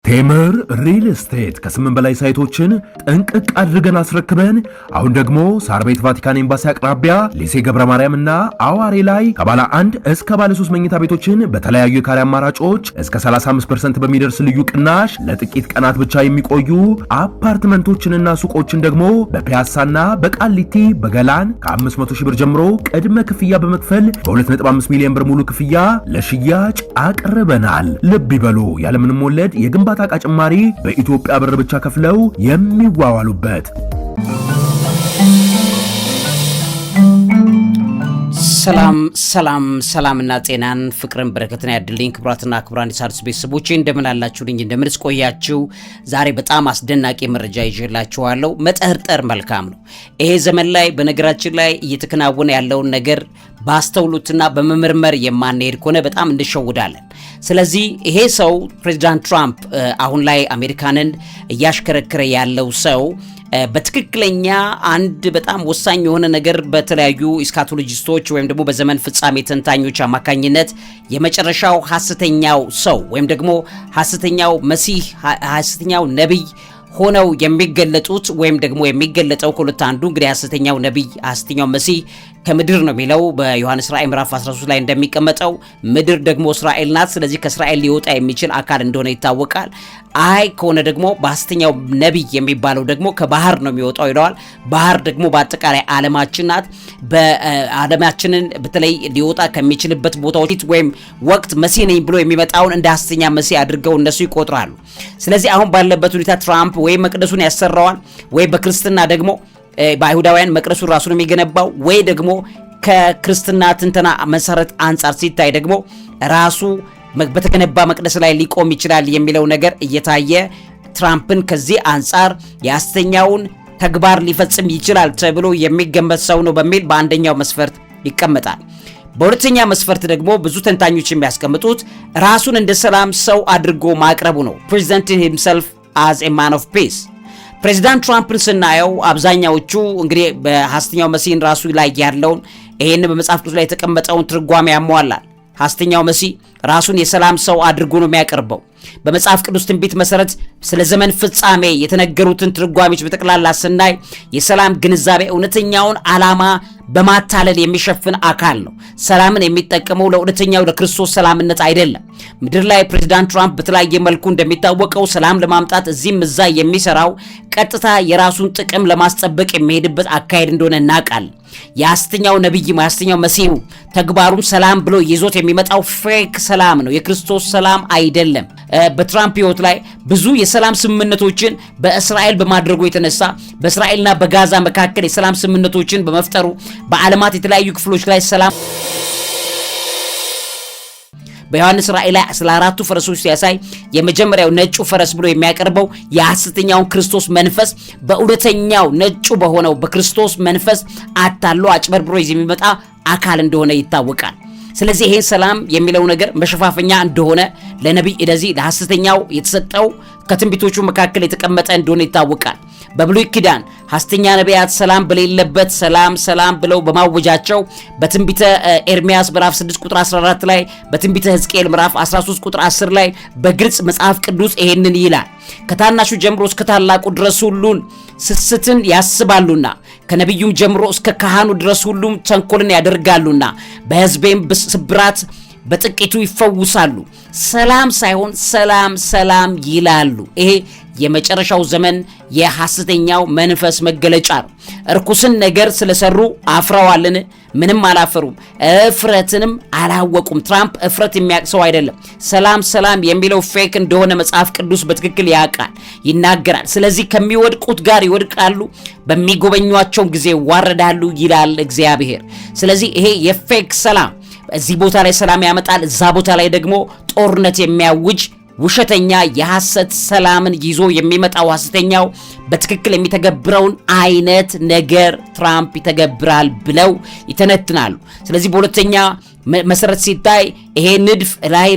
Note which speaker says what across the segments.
Speaker 1: ቴምር ሪል ስቴት ከ8 በላይ ሳይቶችን ጠንቅቅ አድርገን አስረክበን አሁን ደግሞ ሳር ቤት ቫቲካን ኤምባሲ አቅራቢያ ሊሴ ገብረ ማርያምና አዋሬ ላይ ከባለ 1 እስከ ባለ 3 መኝታ ቤቶችን በተለያዩ የካሬ አማራጮች እስከ 35% በሚደርስ ልዩ ቅናሽ ለጥቂት ቀናት ብቻ የሚቆዩ አፓርትመንቶችንና ሱቆችን ደግሞ በፒያሳና በቃሊቲ በገላን ከ500 ሺህ ብር ጀምሮ ቅድመ ክፍያ በመክፈል በ2.5 ሚሊዮን ብር ሙሉ ክፍያ ለሽያጭ አቅርበናል። ልብ ይበሉ ያለምንም ወለድ የግንባታ ዕቃ ጭማሪ በኢትዮጵያ ብር ብቻ ከፍለው የሚዋዋሉበት።
Speaker 2: ሰላምና ጤናን ፍቅርን በረከትን ያድልኝ። ክብራትና ክብራን የሣድስ ቤተሰቦቼ እንደምን አላችሁልኝ? እንደምን ቆያችሁ? ዛሬ በጣም አስደናቂ መረጃ ይዤላችኋለሁ። መጠርጠር መልካም ነው። ይሄ ዘመን ላይ በነገራችን ላይ እየተከናወነ ያለውን ነገር ባስተውሉትና በመመርመር የማንሄድ ከሆነ በጣም እንሸውዳለን። ስለዚህ ይሄ ሰው ፕሬዚዳንት ትራምፕ አሁን ላይ አሜሪካንን እያሽከረከረ ያለው ሰው በትክክለኛ አንድ በጣም ወሳኝ የሆነ ነገር በተለያዩ ኢስካቶሎጂስቶች ወይም ደግሞ በዘመን ፍጻሜ ተንታኞች አማካኝነት የመጨረሻው ሐሰተኛው ሰው ወይም ደግሞ ሐሰተኛው መሲህ ሐሰተኛው ነብይ ሆነው የሚገለጡት ወይም ደግሞ የሚገለጠው ከሁለት አንዱ እንግዲህ ሐሰተኛው ነብይ ሐሰተኛው መሲህ ከምድር ነው የሚለው በዮሐንስ ራእይ ምዕራፍ 13 ላይ እንደሚቀመጠው ምድር ደግሞ እስራኤል ናት። ስለዚህ ከእስራኤል ሊወጣ የሚችል አካል እንደሆነ ይታወቃል። አይ ከሆነ ደግሞ በሐሰተኛው ነብይ የሚባለው ደግሞ ከባህር ነው የሚወጣው ይለዋል። ባህር ደግሞ በአጠቃላይ ዓለማችን ናት። በዓለማችንን በተለይ ሊወጣ ከሚችልበት ቦታዎች ወይም ወቅት መሲህ ነኝ ብሎ የሚመጣውን እንደ ሐሰተኛ መሲህ አድርገው እነሱ ይቆጥራሉ። ስለዚህ አሁን ባለበት ሁኔታ ትራምፕ ወይ መቅደሱን ያሰራዋል ወይ በክርስትና ደግሞ በአይሁዳውያን መቅደሱ ራሱን የሚገነባው ወይ ደግሞ ከክርስትና ትንተና መሰረት አንጻር ሲታይ ደግሞ ራሱ በተገነባ መቅደስ ላይ ሊቆም ይችላል የሚለው ነገር እየታየ ትራምፕን ከዚህ አንጻር የሐሰተኛውን ተግባር ሊፈጽም ይችላል ተብሎ የሚገመት ሰው ነው በሚል በአንደኛው መስፈርት ይቀመጣል። በሁለተኛ መስፈርት ደግሞ ብዙ ተንታኞች የሚያስቀምጡት ራሱን እንደ ሰላም ሰው አድርጎ ማቅረቡ ነው። presenting himself as a man of peace። ፕሬዚዳንት ትራምፕን ስናየው አብዛኛዎቹ እንግዲህ በሐሰተኛው መሲህን ራሱ ላይ ያለውን ይሄን በመጽሐፍ ቅዱስ ላይ የተቀመጠውን ትርጓሜ ያሟላል። ሐሰተኛው መሲህ ራሱን የሰላም ሰው አድርጎ ነው የሚያቀርበው። በመጽሐፍ ቅዱስ ትንቢት መሰረት ስለ ዘመን ፍጻሜ የተነገሩትን ትርጓሜዎች በጠቅላላ ስናይ የሰላም ግንዛቤ እውነተኛውን ዓላማ በማታለል የሚሸፍን አካል ነው። ሰላምን የሚጠቀመው ለእውነተኛው ለክርስቶስ ሰላምነት አይደለም። ምድር ላይ ፕሬዚዳንት ትራምፕ በተለያየ መልኩ እንደሚታወቀው ሰላም ለማምጣት እዚህም እዛ የሚሰራው ቀጥታ የራሱን ጥቅም ለማስጠበቅ የሚሄድበት አካሄድ እንደሆነ እናውቃለን። የሐሰተኛው ነብይ የሐሰተኛው መሲሁ ተግባሩም ሰላም ብሎ ይዞት የሚመጣው ፌክ ሰላም ነው፣ የክርስቶስ ሰላም አይደለም። በትራምፕ ህይወት ላይ ብዙ የሰላም ስምምነቶችን በእስራኤል በማድረጉ የተነሳ በእስራኤልና በጋዛ መካከል የሰላም ስምምነቶችን በመፍጠሩ በዓለማት የተለያዩ ክፍሎች ላይ ሰላም በዮሐንስ ራእይ ላይ ስለ 4ቱ ፈረሶች ሲያሳይ የመጀመሪያው ነጩ ፈረስ ብሎ የሚያቀርበው የሐሰተኛውን ክርስቶስ መንፈስ በእውነተኛው ነጩ በሆነው በክርስቶስ መንፈስ አታሎ አጭበርብሮ የሚመጣ አካል እንደሆነ ይታወቃል። ስለዚህ ይሄን ሰላም የሚለው ነገር መሸፋፈኛ እንደሆነ ለነብይ ለዚህ ለሐሰተኛው የተሰጠው ከትንቢቶቹ መካከል የተቀመጠ እንደሆነ ይታወቃል። በብሉይ ኪዳን ሐሰተኛ ነቢያት ሰላም በሌለበት ሰላም ብለው በማወጃቸው በትንቢተ ኤርሚያስ ምዕራፍ 6 ቁጥር 14 ላይ በትንቢተ ሕዝቅኤል ምዕራፍ 13 ቁጥር 10 ላይ በግልጽ መጽሐፍ ቅዱስ ይሄንን ይላል። ከታናሹ ጀምሮ እስከ ታላቁ ድረስ ሁሉን ስስትን ያስባሉና ከነቢዩም ጀምሮ እስከ ካህኑ ድረስ ሁሉም ተንኮልን ያደርጋሉና በሕዝቤም ስብራት በጥቂቱ ይፈውሳሉ። ሰላም ሳይሆን ሰላም ይላሉ። ይሄ የመጨረሻው ዘመን የሐሰተኛው መንፈስ መገለጫ ነው። እርኩስን ነገር ስለሰሩ አፍረዋልን? ምንም አላፈሩም። እፍረትንም አላወቁም። ትራምፕ እፍረት የሚያቅሰው አይደለም። ሰላም የሚለው ፌክ እንደሆነ መጽሐፍ ቅዱስ በትክክል ያውቃል፣ ይናገራል። ስለዚህ ከሚወድቁት ጋር ይወድቃሉ፣ በሚጎበኟቸው ጊዜ ይዋረዳሉ ይላል እግዚአብሔር። ስለዚህ ይሄ የፌክ ሰላም እዚህ ቦታ ላይ ሰላም ያመጣል፣ እዛ ቦታ ላይ ደግሞ ጦርነት የሚያውጅ ውሸተኛ የሐሰት ሰላምን ይዞ የሚመጣው ሐሰተኛው በትክክል የሚተገብረውን አይነት ነገር ትራምፕ ይተገብራል ብለው ይተነትናሉ። ስለዚህ በሁለተኛ መሰረት ሲታይ ይሄ ንድፍ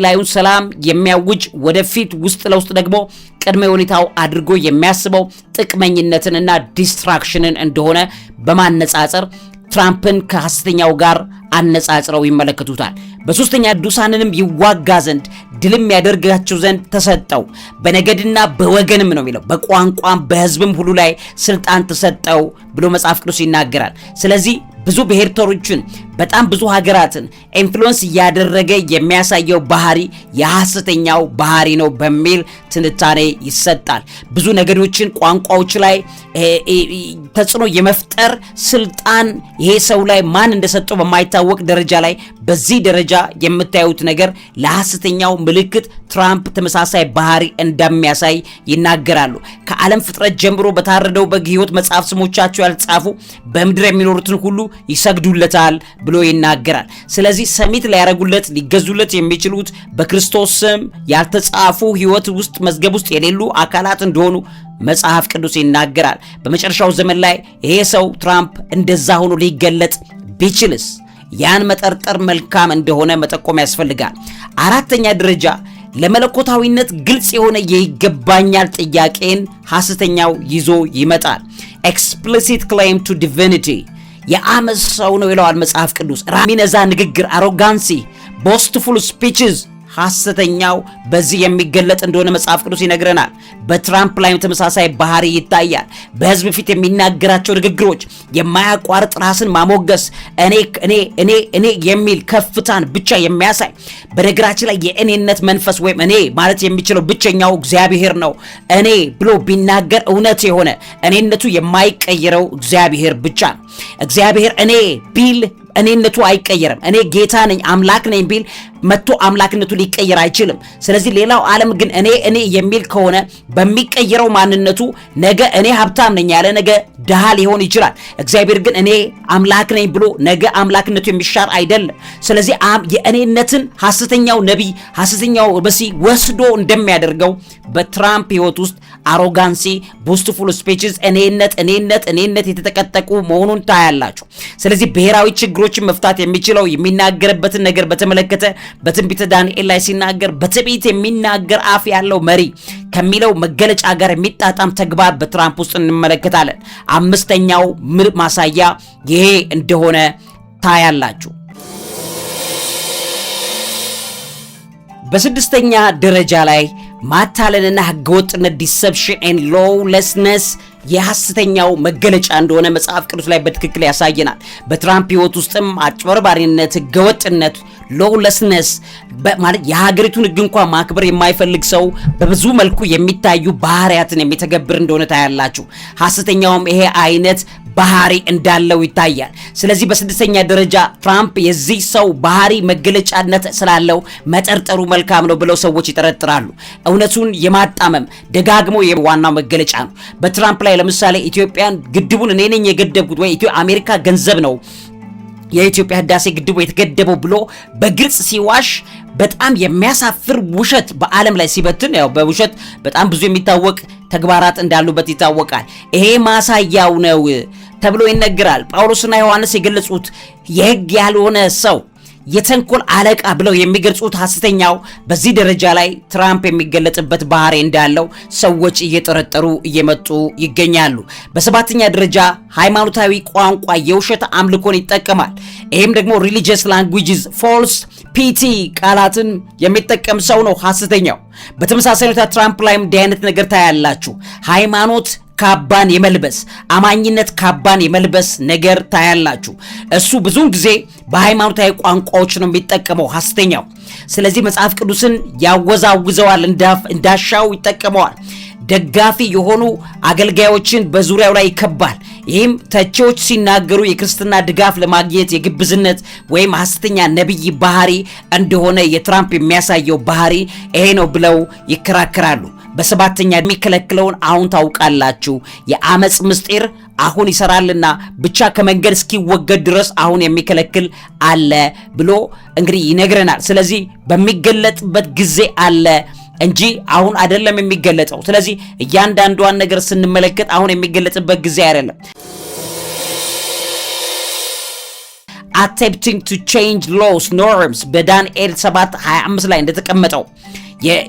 Speaker 2: ላዩን ሰላም የሚያውጅ ወደፊት ውስጥ ለውስጥ ደግሞ ቅድመ ሁኔታው አድርጎ የሚያስበው ጥቅመኝነትንና ዲስትራክሽንን እንደሆነ በማነጻጸር ትራምፕን ከሐሰተኛው ጋር አነጻጽረው ይመለከቱታል። በሶስተኛ ቅዱሳንንም ይዋጋ ዘንድ ድልም ያደርጋቸው ዘንድ ተሰጠው። በነገድና በወገንም ነው የሚለው፣ በቋንቋም በሕዝብም ሁሉ ላይ ስልጣን ተሰጠው ብሎ መጽሐፍ ቅዱስ ይናገራል። ስለዚህ ብዙ ብሔርተሮችን በጣም ብዙ ሀገራትን ኢንፍሉዌንስ እያደረገ የሚያሳየው ባህሪ የሐሰተኛው ባህሪ ነው በሚል ትንታኔ ይሰጣል። ብዙ ነገዶችን ቋንቋዎች ላይ ተጽዕኖ የመፍጠር ስልጣን ይሄ ሰው ላይ ማን እንደሰጠው በማይታወቅ ደረጃ ላይ በዚህ ደረጃ የምታዩት ነገር ለሐሰተኛው ምልክት ትራምፕ ተመሳሳይ ባህሪ እንደሚያሳይ ይናገራሉ። ከዓለም ፍጥረት ጀምሮ በታረደው በግ ሕይወት መጽሐፍ ስሞቻቸው ያልተጻፉ በምድር የሚኖሩትን ሁሉ ይሰግዱለታል ብሎ ይናገራል። ስለዚህ ሰሚት ሊያረጉለት ሊገዙለት የሚችሉት በክርስቶስ ስም ያልተጻፉ ሕይወት ውስጥ መዝገብ ውስጥ የሌሉ አካላት እንደሆኑ መጽሐፍ ቅዱስ ይናገራል። በመጨረሻው ዘመን ላይ ይሄ ሰው ትራምፕ እንደዛ ሆኖ ሊገለጥ ቢችልስ ያን መጠርጠር መልካም እንደሆነ መጠቆም ያስፈልጋል። አራተኛ ደረጃ ለመለኮታዊነት ግልጽ የሆነ የይገባኛል ጥያቄን ሐሰተኛው ይዞ ይመጣል። explicit claim to divinity የአመፅ ሰው ነው ይለዋል መጽሐፍ ቅዱስ። ሚነዛ ንግግር አሮጋንሲ ቦስትፉል ስፒችስ ሐሰተኛው በዚህ የሚገለጥ እንደሆነ መጽሐፍ ቅዱስ ይነግረናል። በትራምፕ ላይም ተመሳሳይ ባህሪ ይታያል። በሕዝብ ፊት የሚናገራቸው ንግግሮች የማያቋርጥ ራስን ማሞገስ፣ እኔ የሚል ከፍታን ብቻ የሚያሳይ በነገራችን ላይ የእኔነት መንፈስ ወይም እኔ ማለት የሚችለው ብቸኛው እግዚአብሔር ነው። እኔ ብሎ ቢናገር እውነት የሆነ እኔነቱ የማይቀየረው እግዚአብሔር ብቻ ነው። እግዚአብሔር እኔ ቢል እኔነቱ አይቀየርም። እኔ ጌታ ነኝ አምላክ ነኝ ቢል መጥቶ አምላክነቱ ሊቀየር አይችልም። ስለዚህ ሌላው ዓለም ግን እኔ የሚል ከሆነ በሚቀየረው ማንነቱ ነገ እኔ ሀብታም ነኝ ያለ ነገ ድሃ ሊሆን ይችላል። እግዚአብሔር ግን እኔ አምላክ ነኝ ብሎ ነገ አምላክነቱ የሚሻር አይደለም። ስለዚህ የእኔነትን ሐሰተኛው ነቢይ ሐሰተኛው መሲህ ወስዶ እንደሚያደርገው በትራምፕ ሕይወት ውስጥ አሮጋንሲ ቦስትፉል ስፒችስ እኔነት የተጠቀጠቁ መሆኑን ታያላችሁ። ስለዚህ ብሔራዊ ችግሮችን መፍታት የሚችለው የሚናገርበትን ነገር በተመለከተ በትንቢተ ዳንኤል ላይ ሲናገር በትዕቢት የሚናገር አፍ ያለው መሪ ከሚለው መገለጫ ጋር የሚጣጣም ተግባር በትራምፕ ውስጥ እንመለከታለን። አምስተኛው ማሳያ ይሄ እንደሆነ ታያላችሁ። በስድስተኛ ደረጃ ላይ ማታለልና ህገወጥነት ዲሰፕሽን ኤንድ ሎውለስነስ የሐሰተኛው መገለጫ እንደሆነ መጽሐፍ ቅዱስ ላይ በትክክል ያሳየናል። በትራምፕ ሕይወት ውስጥም አጭበርባሪነት፣ ህገወጥነት፣ ሎውለስነስ ማለት የሀገሪቱን ህግ እንኳን ማክበር የማይፈልግ ሰው በብዙ መልኩ የሚታዩ ባህሪያትን የሚተገብር እንደሆነ ታያላችሁ። ሐሰተኛውም ይሄ አይነት ባህሪ እንዳለው ይታያል። ስለዚህ በስድስተኛ ደረጃ ትራምፕ የዚህ ሰው ባህሪ መገለጫነት ስላለው መጠርጠሩ መልካም ነው ብለው ሰዎች ይጠረጥራሉ። እውነቱን የማጣመም ደጋግሞ የዋናው መገለጫ ነው። በትራምፕ ላይ ለምሳሌ ኢትዮጵያን ግድቡን እኔ ነኝ የገደብኩት ወይ አሜሪካ ገንዘብ ነው የኢትዮጵያ ህዳሴ ግድቡ የተገደበው ብሎ በግልጽ ሲዋሽ በጣም የሚያሳፍር ውሸት በዓለም ላይ ሲበትን ያው በውሸት በጣም ብዙ የሚታወቅ ተግባራት እንዳሉበት ይታወቃል። ይሄ ማሳያው ነው ተብሎ ይነገራል። ጳውሎስና ዮሐንስ የገለጹት የህግ ያልሆነ ሰው የተንኮል አለቃ ብለው የሚገልጹት ሐሰተኛው በዚህ ደረጃ ላይ ትራምፕ የሚገለጥበት ባህሪ እንዳለው ሰዎች እየጠረጠሩ እየመጡ ይገኛሉ። በሰባተኛ ደረጃ ሃይማኖታዊ ቋንቋ የውሸት አምልኮን ይጠቀማል። ይህም ደግሞ ሪሊጂየስ ላንጉዌጅስ ፎልስ ፒቲ ቃላትን የሚጠቀም ሰው ነው ሐሰተኛው። በተመሳሳይ ሁኔታ ትራምፕ ላይም እንዲህ አይነት ነገር ታያላችሁ። ሃይማኖት ካባን የመልበስ አማኝነት ካባን የመልበስ ነገር ታያላችሁ። እሱ ብዙውን ጊዜ በሃይማኖታዊ ቋንቋዎች ነው የሚጠቀመው ሐሰተኛው። ስለዚህ መጽሐፍ ቅዱስን ያወዛውዘዋል፣ እንዳሻው ይጠቀመዋል። ደጋፊ የሆኑ አገልጋዮችን በዙሪያው ላይ ይከባል። ይህም ተቺዎች ሲናገሩ የክርስትና ድጋፍ ለማግኘት የግብዝነት ወይም ሐሰተኛ ነቢይ ባህሪ እንደሆነ የትራምፕ የሚያሳየው ባህሪ ይሄ ነው ብለው ይከራከራሉ። በሰባተኛ የሚከለክለውን አሁን ታውቃላችሁ፣ የአመጽ ምስጢር አሁን ይሰራልና ብቻ ከመንገድ እስኪወገድ ድረስ አሁን የሚከለክል አለ ብሎ እንግዲህ ይነግረናል። ስለዚህ በሚገለጥበት ጊዜ አለ እንጂ አሁን አይደለም የሚገለጠው። ስለዚህ እያንዳንዷን ነገር ስንመለከት አሁን የሚገለጥበት ጊዜ አይደለም። attempting to change laws norms በዳንኤል 7:25 ላይ እንደተቀመጠው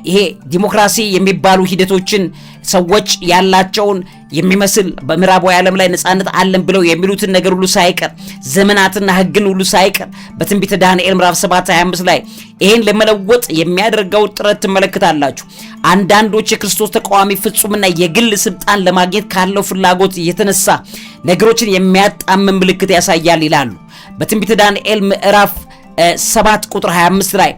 Speaker 2: ይሄ ዲሞክራሲ የሚባሉ ሂደቶችን ሰዎች ያላቸውን የሚመስል በምዕራባዊ ዓለም ላይ ነጻነት አለን ብለው የሚሉትን ነገር ሁሉ ሳይቀር ዘመናትና ሕግን ሁሉ ሳይቀር በትንቢተ ዳንኤል ምዕራፍ 7:25 ላይ ይሄን ለመለወጥ የሚያደርገው ጥረት ትመለከታላችሁ። አንዳንዶች የክርስቶስ ተቃዋሚ ፍጹምና የግል ስልጣን ለማግኘት ካለው ፍላጎት የተነሳ ነገሮችን የሚያጣምም ምልክት ያሳያል ይላሉ። በትንቢተ ዳንኤል ምዕራፍ 7 ቁጥር 25 ላይ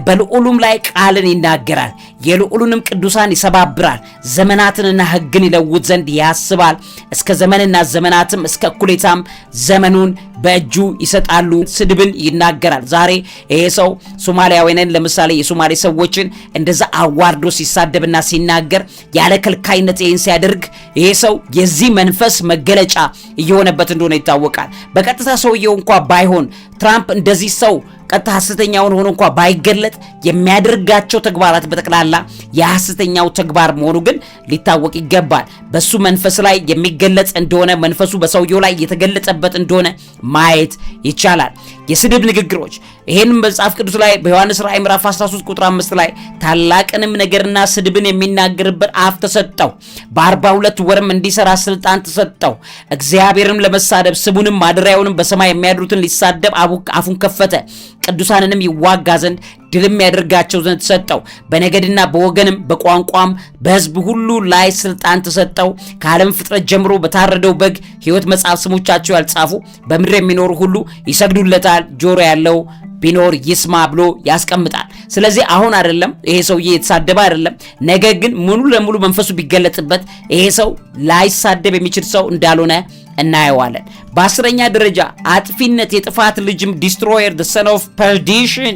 Speaker 2: በልዑሉም ላይ ቃልን ይናገራል፣ የልዑሉንም ቅዱሳን ይሰባብራል፣ ዘመናትንና ሕግን ይለውጥ ዘንድ ያስባል፣ እስከ ዘመንና ዘመናትም እስከ እኩሌታም ዘመኑን በእጁ ይሰጣሉ። ስድብን ይናገራል። ዛሬ ይሄ ሰው ሶማሊያውያንን ለምሳሌ የሶማሌ ሰዎችን እንደዛ አዋርዶ ሲሳደብና ሲናገር ያለ ከልካይነት ይህን ሲያደርግ ይሄ ሰው የዚህ መንፈስ መገለጫ እየሆነበት እንደሆነ ይታወቃል። በቀጥታ ሰውየው እንኳ ባይሆን ትራምፕ እንደዚህ ሰው ቀጥታ ሐሰተኛውን ሆኖ እንኳ ባይገለጥ የሚያደርጋቸው ተግባራት በጠቅላላ የሐሰተኛው ተግባር መሆኑ ግን ሊታወቅ ይገባል። በሱ መንፈስ ላይ የሚገለጽ እንደሆነ መንፈሱ በሰውየው ላይ የተገለጸበት እንደሆነ ማየት ይቻላል። የስድብ ንግግሮች ይሄንም መጽሐፍ ቅዱስ ላይ በዮሐንስ ራእይ ምዕራፍ 13 ቁጥር 5 ላይ ታላቅንም ነገርና ስድብን የሚናገርበት አፍ ተሰጠው፣ በ42 ወርም እንዲሰራ ስልጣን ተሰጠው። እግዚአብሔርንም ለመሳደብ ስሙንም ማደሪያውንም በሰማይ የሚያድሩትን ሊሳደብ አፉን ከፈተ። ቅዱሳንንም ይዋጋ ዘንድ ድልም ያደርጋቸው ዘንድ ተሰጠው። በነገድና በወገንም በቋንቋም በሕዝብ ሁሉ ላይ ስልጣን ተሰጠው። ከዓለም ፍጥረት ጀምሮ በታረደው በግ ሕይወት መጽሐፍ ስሞቻቸው ያልጻፉ በምድር የሚኖሩ ሁሉ ይሰግዱለታል። ጆሮ ያለው ቢኖር ይስማ ብሎ ያስቀምጣል። ስለዚህ አሁን አይደለም ይሄ ሰውዬ የተሳደበ አይደለም። ነገር ግን ሙሉ ለሙሉ መንፈሱ ቢገለጽበት ይሄ ሰው ላይሳደብ የሚችል ሰው እንዳልሆነ እናየዋለን። በ10ኛ ደረጃ አጥፊነት የጥፋት ልጅም ዲስትሮየር the son of perdition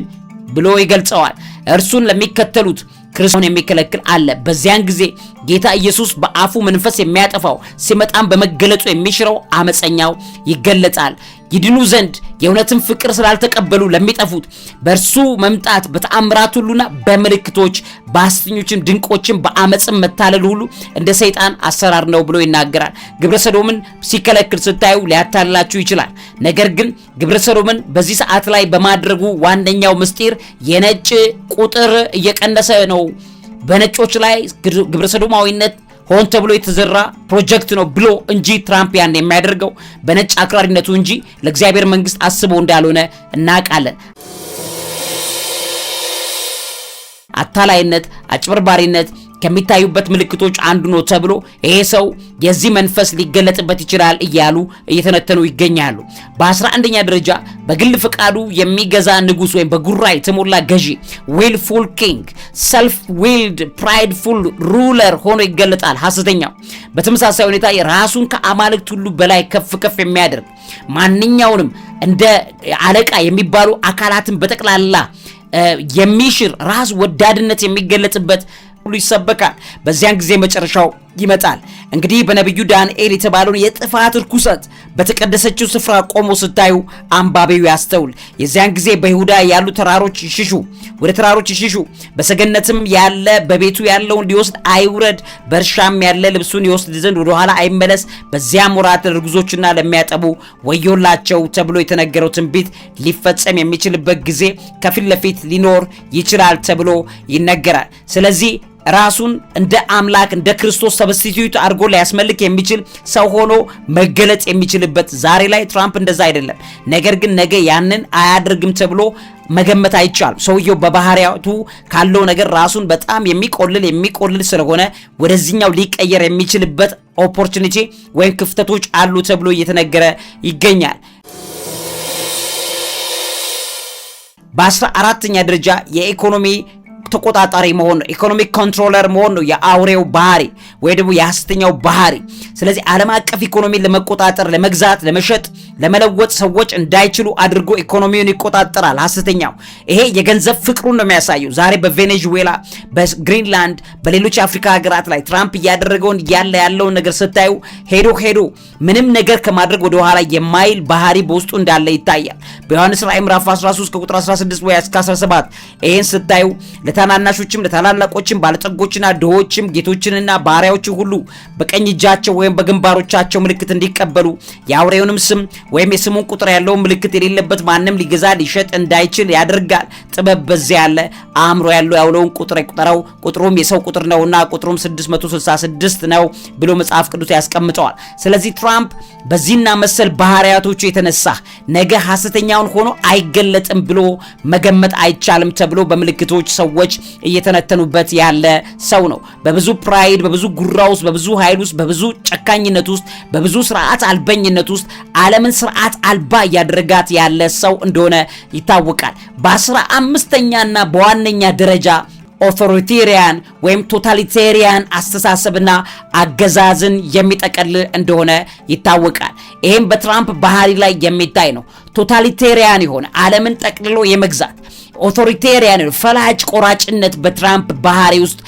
Speaker 2: ብሎ ይገልጸዋል። እርሱን ለሚከተሉት ክርስቶስን የሚከለክል አለ። በዚያን ጊዜ ጌታ ኢየሱስ በአፉ መንፈስ የሚያጠፋው ሲመጣም በመገለጹ የሚሽረው አመፀኛው ይገለጣል። ይድኑ ዘንድ የእውነትን ፍቅር ስላልተቀበሉ ለሚጠፉት በእርሱ መምጣት በተአምራት ሁሉና በምልክቶች በሐሰተኞችም ድንቆችም በአመፅም መታለል ሁሉ እንደ ሰይጣን አሰራር ነው ብሎ ይናገራል። ግብረ ሰዶምን ሲከለክል ስታዩ ሊያታልላችሁ ይችላል። ነገር ግን ግብረ ሰዶምን በዚህ ሰዓት ላይ በማድረጉ ዋነኛው ምስጢር የነጭ ቁጥር እየቀነሰ ነው። በነጮች ላይ ግብረ ሰዶማዊነት ሆን ተብሎ የተዘራ ፕሮጀክት ነው ብሎ እንጂ ትራምፕ ያን የሚያደርገው በነጭ አክራሪነቱ እንጂ ለእግዚአብሔር መንግስት አስቦ እንዳልሆነ እናውቃለን። አታላይነት፣ አጭበርባሪነት ከሚታዩበት ምልክቶች አንዱ ነው ተብሎ ይሄ ሰው የዚህ መንፈስ ሊገለጥበት ይችላል እያሉ እየተነተኑ ይገኛሉ። በ11ኛ ደረጃ በግል ፍቃዱ የሚገዛ ንጉስ ወይም በጉራ የተሞላ ገዢ ዊልፉል ኪንግ፣ ሰልፍ ዊልድ ፕራይድፉል ሩለር ሆኖ ይገለጣል ሐሰተኛው። በተመሳሳይ ሁኔታ ራሱን ከአማልክት ሁሉ በላይ ከፍ ከፍ የሚያደርግ ማንኛውንም እንደ አለቃ የሚባሉ አካላትን በጠቅላላ የሚሽር ራስ ወዳድነት የሚገለጽበት ሁሉ ይሰበካል። በዚያን ጊዜ መጨረሻው ይመጣል። እንግዲህ በነቢዩ ዳንኤል የተባለውን የጥፋት ርኩሰት በተቀደሰችው ስፍራ ቆሞ ስታዩ አንባቢው ያስተውል። የዚያን ጊዜ በይሁዳ ያሉ ተራሮች ይሽሹ፣ ወደ ተራሮች ይሽሹ። በሰገነትም ያለ በቤቱ ያለውን ሊወስድ አይውረድ፣ በእርሻም ያለ ልብሱን ይወስድ ዘንድ ወደ ኋላ አይመለስ። በዚያም ወራት ለርጉዞችና ለሚያጠቡ ወዮላቸው ተብሎ የተነገረው ትንቢት ሊፈጸም የሚችልበት ጊዜ ከፊት ለፊት ሊኖር ይችላል ተብሎ ይነገራል። ስለዚህ ራሱን እንደ አምላክ እንደ ክርስቶስ ሰብስቲቲዩት አድርጎ ሊያስመልክ የሚችል ሰው ሆኖ መገለጽ የሚችልበት ዛሬ ላይ ትራምፕ እንደዛ አይደለም። ነገር ግን ነገ ያንን አያደርግም ተብሎ መገመት አይቻልም። ሰውየው በባህሪያቱ ካለው ነገር ራሱን በጣም የሚቆልል ስለሆነ ወደዚህኛው ሊቀየር የሚችልበት ኦፖርቹኒቲ ወይም ክፍተቶች አሉ ተብሎ እየተነገረ ይገኛል። በ14ኛ ደረጃ የኢኮኖሚ ተቆጣጣሪ መሆን ነው። ኢኮኖሚክ ኮንትሮለር መሆን ነው የአውሬው ባህሪ ወይ ደግሞ የሐሰተኛው ባህሪ። ስለዚህ ዓለም አቀፍ ኢኮኖሚን ለመቆጣጠር፣ ለመግዛት፣ ለመሸጥ፣ ለመለወጥ ሰዎች እንዳይችሉ አድርጎ ኢኮኖሚውን ይቆጣጠራል ሐሰተኛው። ይሄ የገንዘብ ፍቅሩን ነው የሚያሳየው። ዛሬ በቬኔዙዌላ፣ በግሪንላንድ፣ በሌሎች የአፍሪካ ሀገራት ላይ ትራምፕ እያደረገውን ያለውን ነገር ስታዩ ሄዶ ምንም ነገር ከማድረግ ወደ ኋላ የማይል ባህሪ በውስጡ እንዳለ ይታያል። በዮሐንስ ራእይ ምዕራፍ 13 ከቁጥር 16 ወይ እስከ 17 ይሄን ስታዩ ለታናናሾችም ለታላላቆችም ባለጠጎችና ድሆችም ጌቶችንና ባሪያዎች ሁሉ በቀኝ እጃቸው ወይም በግንባሮቻቸው ምልክት እንዲቀበሉ የአውሬውንም ስም ወይም የስሙን ቁጥር ያለው ምልክት የሌለበት ማንም ሊገዛ ሊሸጥ እንዳይችል ያደርጋል። ጥበብ በዚያ ያለ አእምሮ ያለው ያውለውን ቁጥር ይቁጠረው፣ ቁጥሩም የሰው ቁጥር ነውና ቁጥሩም 666 ነው ብሎ መጽሐፍ ቅዱስ ያስቀምጠዋል። ስለዚህ ትራምፕ በዚህና መሰል ባህሪያቶቹ የተነሳ ነገ ሐሰተኛውን ሆኖ አይገለጥም ብሎ መገመት አይቻልም ተብሎ በምልክቶች ሰዎች እየተነተኑበት ያለ ሰው ነው። በብዙ ፕራይድ፣ በብዙ ጉራ ውስጥ፣ በብዙ ኃይል ውስጥ፣ በብዙ ጨካኝነት ውስጥ፣ በብዙ ስርዓት አልበኝነት ውስጥ ዓለምን ስርዓት አልባ እያደረጋት ያለ ሰው እንደሆነ ይታወቃል። በ15ኛና በዋነኛ ደረጃ ኦቶሪቴሪያን ወይም ቶታሊቴሪያን አስተሳሰብና አገዛዝን የሚጠቀልል እንደሆነ ይታወቃል። ይህም በትራምፕ ባህሪ ላይ የሚታይ ነው። ቶታሊቴሪያን የሆነ ዓለምን ጠቅልሎ የመግዛት ኦቶሪቴሪያን ፈላጭ ቆራጭነት በትራምፕ ባህሪ ውስጥ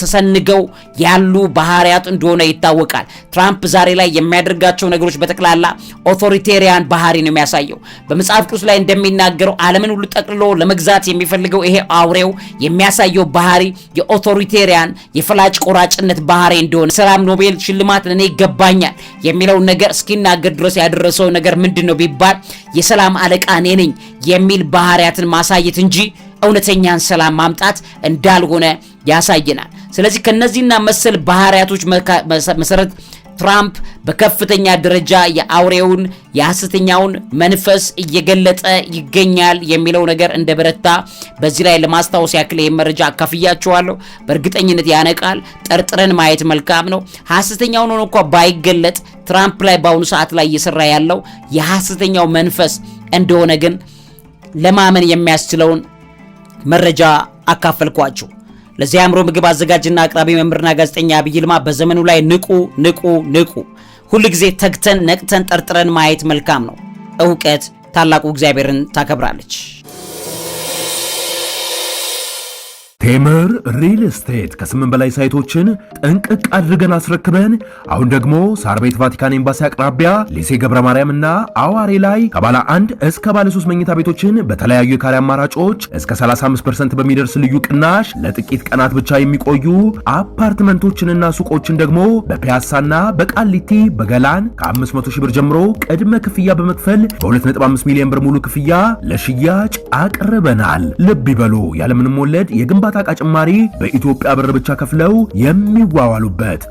Speaker 2: ተሰንገው ያሉ ባህሪያት እንደሆነ ይታወቃል። ትራምፕ ዛሬ ላይ የሚያደርጋቸው ነገሮች በተክላላ ኦቶሪቴሪያን ባህሪ ነው የሚያሳየው። በመጽሐፍ ቅዱስ ላይ እንደሚናገረው ዓለምን ሁሉ ጠቅልሎ ለመግዛት የሚፈልገው ይሄ አውሬው የሚያሳየው ባህሪ የኦቶሪቴሪያን የፈላጭ ቆራጭነት ባህሪ እንደሆነ ሰላም ኖቤል ሽልማት ለኔ ይገባኛል የሚለውን ነገር እስኪናገር ድረስ ያደረሰው ነገር ምንድነው ቢባል የሰላም አለቃ እኔ ነኝ የሚል ባህሪያትን ማሳየት እንጂ እውነተኛን ሰላም ማምጣት እንዳልሆነ ያሳየናል። ስለዚህ ከነዚህና መሰል ባህሪያቶች መሰረት ትራምፕ በከፍተኛ ደረጃ የአውሬውን የሐሰተኛውን መንፈስ እየገለጠ ይገኛል የሚለው ነገር እንደበረታ በዚህ ላይ ለማስታወስ ያክል መረጃ አካፍያችኋለሁ። በእርግጠኝነት ያነቃል። ጠርጥረን ማየት መልካም ነው። ሐሰተኛውን ሆኖ እንኳን ባይገለጥ ትራምፕ ላይ በአሁኑ ሰዓት ላይ እየሰራ ያለው የሐሰተኛው መንፈስ እንደሆነ ግን ለማመን የሚያስችለውን መረጃ አካፈልኳችሁ። ለዚህ አእምሮ ምግብ አዘጋጅና አቅራቢ መምህርና ጋዜጠኛ ዐቢይ ይልማ በዘመኑ ላይ ንቁ። ሁልጊዜ ተግተን ነቅተን ጠርጥረን ማየት መልካም ነው። ዕውቀት ታላቁ እግዚአብሔርን ታከብራለች።
Speaker 1: ቴምር ሪል ስቴት ከ8 በላይ ሳይቶችን ጠንቅቅ አድርገን አስረክበን አሁን ደግሞ ሳር ቤት ቫቲካን ኤምባሲ አቅራቢያ ሊሴ ገብረ ማርያም እና አዋሬ ላይ ከባለ 1 እስከ ባለ 3 መኝታ ቤቶችን በተለያዩ የካሬ አማራጮች እስከ 35% በሚደርስ ልዩ ቅናሽ ለጥቂት ቀናት ብቻ የሚቆዩ አፓርትመንቶችንና ሱቆችን ደግሞ በፒያሳና በቃሊቲ በገላን ከ500 ሺህ ብር ጀምሮ ቅድመ ክፍያ በመክፈል በ2.5 ሚሊዮን ብር ሙሉ ክፍያ ለሽያጭ አቅርበናል። ልብ ይበሉ፣ ያለምንም ወለድ የግንባታ ዕቃ ጭማሪ በኢትዮጵያ ብር ብቻ ከፍለው የሚዋዋሉበት